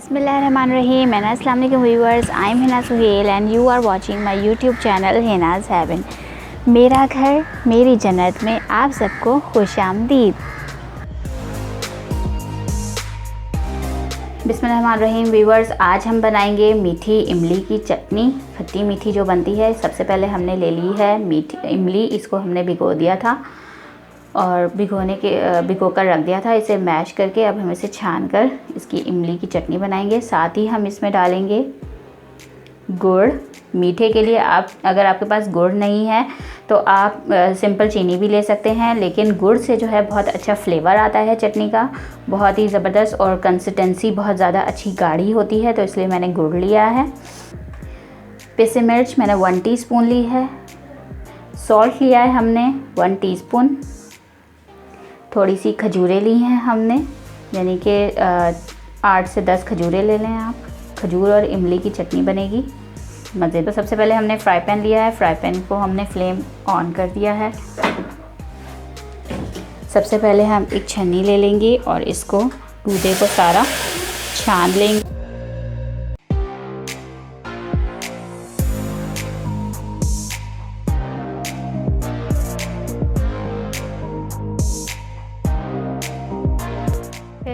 बिस्मिल्लाहिर्रहमानिर्रहीम। अस्सलाम वालेकुम viewers, I am Hina Suhel and you are watching my YouTube channel Hina's heaven. मेरा घर मेरी जन्नत में आप सबको खुशामदीद। बिस्मिल्लाहिर्रहमानिर्रहीम व्यूअर्स, आज हम बनाएंगे मीठी इमली की चटनी। खट्टी मीठी जो बनती है, सबसे पहले हमने ले ली है मीठी इमली। इसको हमने भिगो दिया था और भिगो कर रख दिया था। इसे मैश करके अब हम इसे छान कर इसकी इमली की चटनी बनाएंगे। साथ ही हम इसमें डालेंगे गुड़। मीठे के लिए अगर आपके पास गुड़ नहीं है तो आप सिंपल चीनी भी ले सकते हैं, लेकिन गुड़ से जो है बहुत अच्छा फ्लेवर आता है चटनी का, बहुत ही ज़बरदस्त, और कंसिस्टेंसी बहुत ज़्यादा अच्छी गाढ़ी होती है, तो इसलिए मैंने गुड़ लिया है। पिसी मिर्च मैंने 1 टीस्पून ली है। सॉल्ट लिया है हमने 1 टीस्पून। थोड़ी सी खजूरें ली हैं हमने, यानी कि 8 से 10 खजूरें ले लें आप। खजूर और इमली की चटनी बनेगी मज़े। तो सबसे पहले हमने फ्राई पैन लिया है। फ्राई पैन को हमने फ्लेम ऑन कर दिया है। सबसे पहले हम एक छन्नी ले लेंगे और इसको दूधे को सारा छान लेंगे।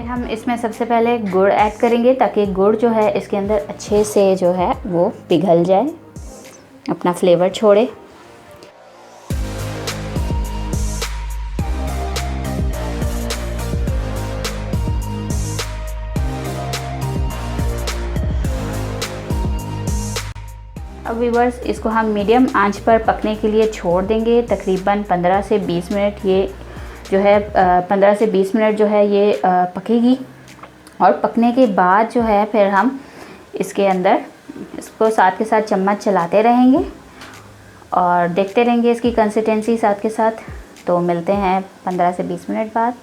हम इसमें सबसे पहले गुड़ ऐड करेंगे, ताकि गुड़ जो है इसके अंदर अच्छे से जो है वो पिघल जाए, अपना फ्लेवर छोड़े। अब व्यूअर्स, इसको हम मीडियम आंच पर पकने के लिए छोड़ देंगे, तकरीबन 15 से 20 मिनट। ये जो है 15 से 20 मिनट जो है ये पकेगी। और पकने के बाद जो है फिर हम इसके अंदर इसको साथ के साथ चम्मच चलाते रहेंगे और देखते रहेंगे इसकी कंसिस्टेंसी साथ के साथ। तो मिलते हैं 15 से 20 मिनट बाद।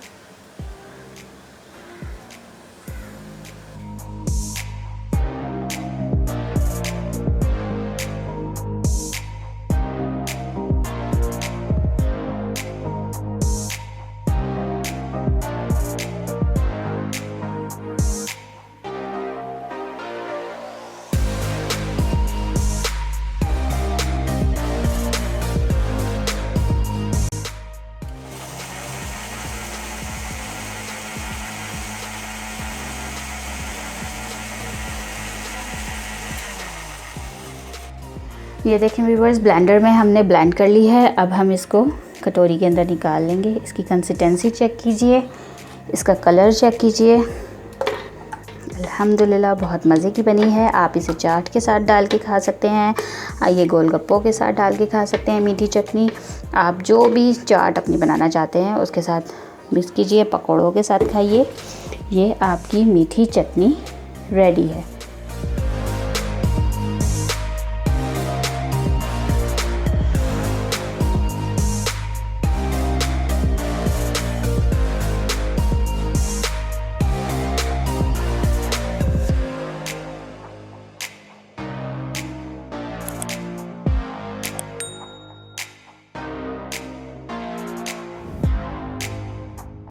ये देखें व्यूअर्स, ब्लेंडर में हमने ब्लेंड कर ली है। अब हम इसको कटोरी के अंदर निकाल लेंगे। इसकी कंसिस्टेंसी चेक कीजिए, इसका कलर चेक कीजिए। अल्हम्दुलिल्लाह बहुत मज़े की बनी है। आप इसे चाट के साथ डाल के खा सकते हैं, ये गोलगप्पों के साथ डाल के खा सकते हैं मीठी चटनी। आप जो भी चाट अपनी बनाना चाहते हैं उसके साथ मिक्स कीजिए, पकौड़ों के साथ खाइए। ये आपकी मीठी चटनी रेडी है।